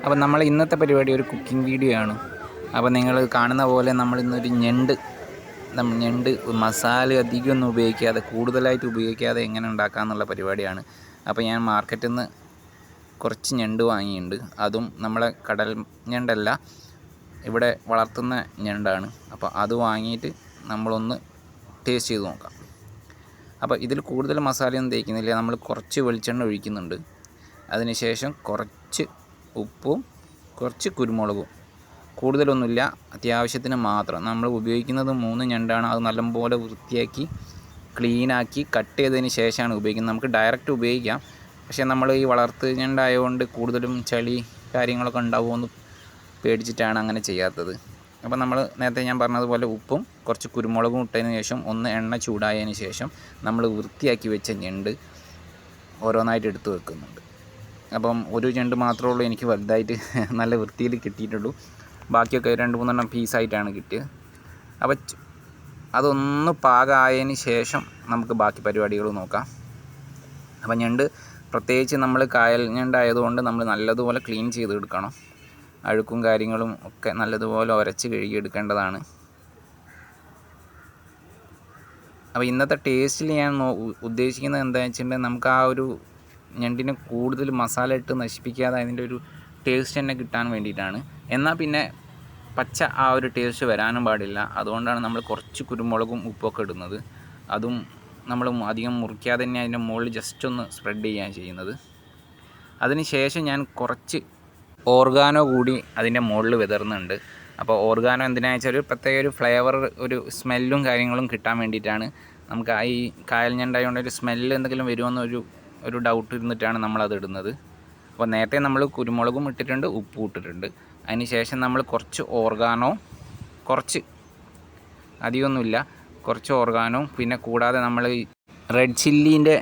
അപ്പോൾ നമ്മൾ ഇന്നത്തെ പരിപാടി ഒരു കുക്കിംഗ് വീഡിയോ ആണ്. അപ്പോൾ നിങ്ങൾ കാണുന്ന പോലെ നമ്മളിന്നൊരു ഞണ്ട് മസാല അധികമൊന്നും ഉപയോഗിക്കാതെ കൂടുതലായിട്ട് ഉപയോഗിക്കാതെ എങ്ങനെ ഉണ്ടാക്കാമെന്നുള്ള പരിപാടിയാണ്. അപ്പോൾ ഞാൻ മാർക്കറ്റിൽ നിന്ന് കുറച്ച് ഞണ്ട് വാങ്ങിയിട്ടുണ്ട്. അതും നമ്മളെ കടൽ ഞണ്ടല്ല, ഇവിടെ വളർത്തുന്ന ഞണ്ടാണ്. അപ്പോൾ അത് വാങ്ങിയിട്ട് നമ്മളൊന്ന് ടേസ്റ്റ് ചെയ്ത് നോക്കാം. അപ്പോൾ ഇതിൽ കൂടുതൽ മസാലയൊന്നും തേക്കുന്നില്ല. നമ്മൾ കുറച്ച് വെളിച്ചെണ്ണ ഒഴിക്കുന്നുണ്ട്. അതിനുശേഷം കുറച്ച് ഉപ്പും കുറച്ച് കുരുമുളകും, കൂടുതലൊന്നുമില്ല, അത്യാവശ്യത്തിന് മാത്രം. നമ്മൾ ഉപയോഗിക്കുന്നത് 3 ഞണ്ടാണ്. അത് നല്ലപോലെ വൃത്തിയാക്കി ക്ലീനാക്കി കട്ട് ചെയ്തതിന് ശേഷമാണ് ഉപയോഗിക്കുന്നത്. നമുക്ക് ഡയറക്റ്റ് ഉപയോഗിക്കാം, പക്ഷേ നമ്മൾ ഈ വളർത്ത് ഞണ്ടായതുകൊണ്ട് കൂടുതലും ചളി കാര്യങ്ങളൊക്കെ ഉണ്ടാവുമെന്ന് പേടിച്ചിട്ടാണ് അങ്ങനെ ചെയ്യാത്തത്. അപ്പോൾ നമ്മൾ നേരത്തെ ഞാൻ പറഞ്ഞതുപോലെ ഉപ്പും കുറച്ച് കുരുമുളകും ഇട്ടതിന് ശേഷം ഒന്ന് എണ്ണ ചൂടായതിന് ശേഷം നമ്മൾ വൃത്തിയാക്കി വെച്ച ഞണ്ട് ഓരോന്നായിട്ട് എടുത്ത് വെക്കുന്നുണ്ട്. അപ്പം ഒരു ഞണ്ട് മാത്രമേ ഉള്ളൂ എനിക്ക് വലുതായിട്ട് നല്ല വൃത്തിയിൽ കിട്ടിയിട്ടുള്ളൂ. ബാക്കിയൊക്കെ 2-3 പീസായിട്ടാണ് കിട്ടിയത്. അപ്പോൾ അതൊന്ന് പാകമായതിന് ശേഷം നമുക്ക് ബാക്കി പരിപാടികൾ നോക്കാം. അപ്പം ഞണ്ട് പ്രത്യേകിച്ച് നമ്മൾ കായൽ ഞണ്ടായതുകൊണ്ട് നമ്മൾ നല്ലതുപോലെ ക്ലീൻ ചെയ്തെടുക്കണം. അഴുക്കും കാര്യങ്ങളും ഒക്കെ നല്ലതുപോലെ ഉരച്ച് കഴുകിയെടുക്കേണ്ടതാണ്. അപ്പോൾ ഇന്നത്തെ ടേസ്റ്റിൽ ഞാൻ ഉദ്ദേശിക്കുന്നത് എന്താണെന്ന് വെച്ചിട്ടുണ്ടെങ്കിൽ നമുക്ക് ആ ഒരു ഞണ്ടിന് കൂടുതൽ മസാല ഇട്ട് നശിപ്പിക്കാതെ അതിൻ്റെ ഒരു ടേസ്റ്റ് തന്നെ കിട്ടാൻ വേണ്ടിയിട്ടാണ്. എന്നാൽ പിന്നെ പച്ച ആ ഒരു ടേസ്റ്റ് വരാനും പാടില്ല. അതുകൊണ്ടാണ് നമ്മൾ കുറച്ച് കുരുമുളകും ഉപ്പൊക്കെ ഇടുന്നത്. അതും നമ്മൾ അധികം മുറിക്കാതെ തന്നെ അതിൻ്റെ മുകളിൽ ജസ്റ്റ് ഒന്ന് സ്പ്രെഡ് ചെയ്യുകയാണ് ചെയ്യുന്നത്. അതിന് ശേഷം ഞാൻ കുറച്ച് ഓർഗാനോ കൂടി അതിൻ്റെ മുകളിൽ വിതറുന്നുണ്ട്. അപ്പോൾ ഓർഗാനോ എന്തിനാണെന്ന് വെച്ചാൽ ഒരു പ്രത്യേക ഒരു ഫ്ലേവർ, ഒരു സ്മെല്ലും കാര്യങ്ങളും കിട്ടാൻ വേണ്ടിയിട്ടാണ്. നമുക്ക് ഈ കായൽ ഞണ്ടായതുകൊണ്ട് ഒരു സ്മെല്ല് എന്തെങ്കിലും വരുമെന്നൊരു ഡൗട്ട് ഇരുന്നിട്ടാണ് നമ്മളത് ഇടുന്നത്. അപ്പോൾ നേരത്തെ നമ്മൾ കുരുമുളകും ഇട്ടിട്ടുണ്ട്, ഉപ്പും ഇട്ടിട്ടുണ്ട്. അതിന് ശേഷം നമ്മൾ കുറച്ച് ഓർഗാനോ, കുറച്ച് അധികമൊന്നുമില്ല, കുറച്ച് ഓർഗാനോ, പിന്നെ കൂടാതെ നമ്മൾ റെഡ് ചില്ലീൻ്റെ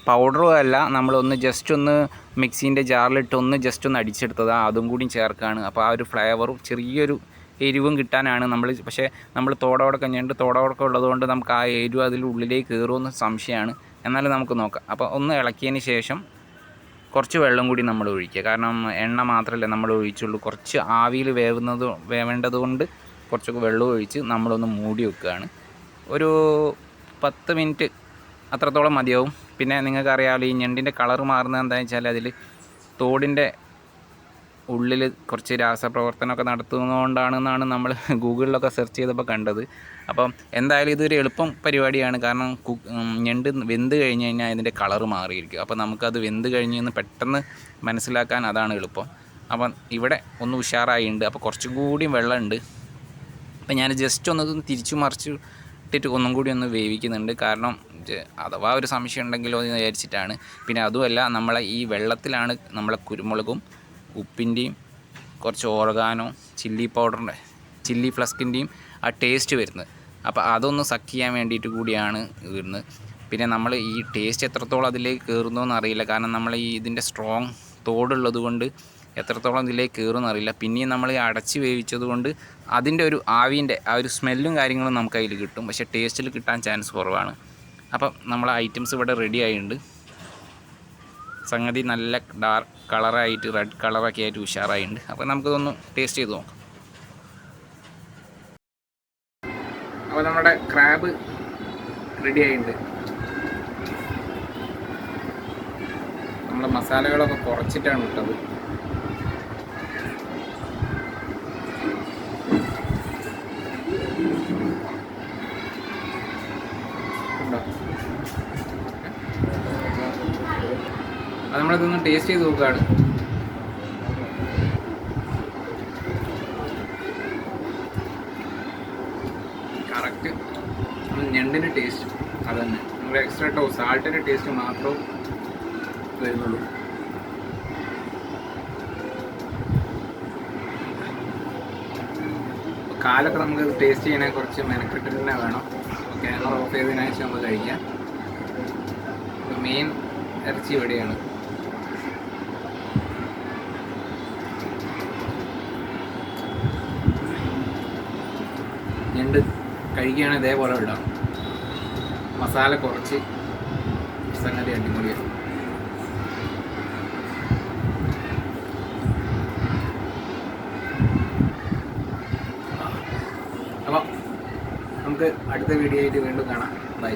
പൗഡറും അല്ല, നമ്മളൊന്ന് ജസ്റ്റ് ഒന്ന് മിക്സീൻ്റെ ജാറിലിട്ട് ഒന്ന് ജസ്റ്റ് ഒന്ന് അടിച്ചെടുത്തത്, അതും കൂടി ചേർക്കുകയാണ്. അപ്പോൾ ആ ഒരു ഫ്ലേവറും ചെറിയൊരു എരിവും കിട്ടാനാണ് നമ്മൾ. പക്ഷേ നമ്മൾ തോടോടൊക്കെ ഉള്ളതുകൊണ്ട് നമുക്ക് ആ എരിവ് അതിലുള്ളിലേക്ക് കയറുമെന്ന് സംശയമാണ്. എന്നാലും നമുക്ക് നോക്കാം. അപ്പോൾ ഒന്ന് ഇളക്കിയതിന് ശേഷം കുറച്ച് വെള്ളം കൂടി നമ്മൾ ഒഴിക്കുക. കാരണം എണ്ണ മാത്രമല്ല നമ്മൾ ഒഴിച്ചുള്ളൂ. കുറച്ച് ആവിയിൽ വേവേണ്ടതുകൊണ്ട് കുറച്ചൊക്കെ വെള്ളം ഒഴിച്ച് നമ്മളൊന്ന് മൂടി വെക്കുകയാണ്. ഒരു 10 മിനിറ്റ് അത്രത്തോളം മതിയാവും. പിന്നെ നിങ്ങൾക്കറിയാമല്ലോ ഈ ഞണ്ടിൻ്റെ കളറ് മാറുന്നത് എന്താണെന്ന് വെച്ചാൽ അതിൽ തോടിൻ്റെ ഉള്ളിൽ കുറച്ച് രാസപ്രവർത്തനമൊക്കെ നടത്തുന്നതുകൊണ്ടാണെന്നാണ് നമ്മൾ ഗൂഗിളിലൊക്കെ സെർച്ച് ചെയ്തപ്പോൾ കണ്ടത്. അപ്പം എന്തായാലും ഇതൊരു എളുപ്പം പരിപാടിയാണ്. കാരണം ഞണ്ട് വെന്ത് കഴിഞ്ഞ് കഴിഞ്ഞാൽ അതിൻ്റെ കളറ് മാറിയിരിക്കും. അപ്പോൾ നമുക്കത് വെന്ത് കഴിഞ്ഞെന്ന് പെട്ടെന്ന് മനസ്സിലാക്കാൻ അതാണ് എളുപ്പം. അപ്പം ഇവിടെ ഒന്ന് ഉഷാറായിട്ടുണ്ട്. അപ്പോൾ കുറച്ചും കൂടിയും വെള്ളമുണ്ട്. അപ്പം ഞാൻ ജസ്റ്റ് ഒന്ന് തിരിച്ചു മറിച്ച് ഇട്ടിട്ട് ഒന്നും കൂടി ഒന്ന് വേവിക്കുന്നുണ്ട്. കാരണം അഥവാ ഒരു സംശയം ഉണ്ടെങ്കിലോ എന്ന് വിചാരിച്ചിട്ടാണ്. പിന്നെ അതുമല്ല, നമ്മളെ ഈ വെള്ളത്തിലാണ് നമ്മളെ കുരുമുളകും ഉപ്പിൻ്റെയും കുറച്ച് ഓർഗാനോ, ചില്ലി ഫ്ലസ്കിൻ്റെയും ആ ടേസ്റ്റ് വരുന്നത്. അപ്പോൾ അതൊന്ന് സക്ക് ചെയ്യാൻ വേണ്ടിയിട്ട് കൂടിയാണ് വരുന്നത്. പിന്നെ നമ്മൾ ഈ ടേസ്റ്റ് എത്രത്തോളം അതിലേക്ക് കയറുന്നോന്ന് അറിയില്ല. കാരണം നമ്മൾ ഇതിൻ്റെ സ്ട്രോങ് തോടുള്ളത് കൊണ്ട് എത്രത്തോളം ഇതിലേക്ക് കയറുമെന്ന് അറിയില്ല. പിന്നെയും നമ്മൾ അടച്ച് വേവിച്ചത് കൊണ്ട് അതിൻ്റെ ഒരു ആവിൻ്റെ ആ ഒരു സ്മെല്ലും കാര്യങ്ങളും നമുക്ക് അതിൽ കിട്ടും. പക്ഷേ ടേസ്റ്റിൽ കിട്ടാൻ ചാൻസ് കുറവാണ്. അപ്പം നമ്മളെ ഐറ്റംസ് ഇവിടെ റെഡി ആയിട്ടുണ്ട്. സംഗതി നല്ല ഡാർക്ക് കളറായിട്ട്, റെഡ് കളറൊക്കെ ആയിട്ട് ഉഷാറായിട്ടുണ്ട്. അപ്പോൾ നമുക്കിതൊന്ന് ടേസ്റ്റ് ചെയ്ത് നോക്കാം. അപ്പോൾ നമ്മുടെ ക്രാബ് റെഡി ആയിട്ടുണ്ട്. നമ്മൾ മസാലകളൊക്കെ കുറച്ചിട്ടാണ് ഇട്ടത്. അത് നമ്മളിതൊന്ന് ടേസ്റ്റ് ചെയ്ത് നോക്കുകയാണ്. കറക്റ്റ് ഞണ്ടിൻ്റെ ടേസ്റ്റ് അത് തന്നെ. നമ്മൾ എക്സ്ട്രാ സാൾട്ടിൻ്റെ ടേസ്റ്റ് മാത്രമേ വരുന്നുള്ളൂ. കാലൊക്കെ നമുക്ക് ടേസ്റ്റ് ചെയ്യാൻ കുറച്ച് മെനക്കെട്ട് തന്നെ വേണം. ക്യാമറ ഓഫ് ചെയ്തതിനു ശേഷം നമ്മൾ കഴിക്കാം. മെയിൻ ഇറച്ചി ഇവിടെയാണ്. ഞണ്ട് കഴിക്കുകയാണെങ്കിൽ ഇതേപോലെ ഇടാം. മസാല കുറച്ച് സംഗതി അടിപൊളിയാണ്. നമുക്ക് അടുത്ത വീഡിയോ ആയിട്ട് വീണ്ടും കാണാം. ബൈ.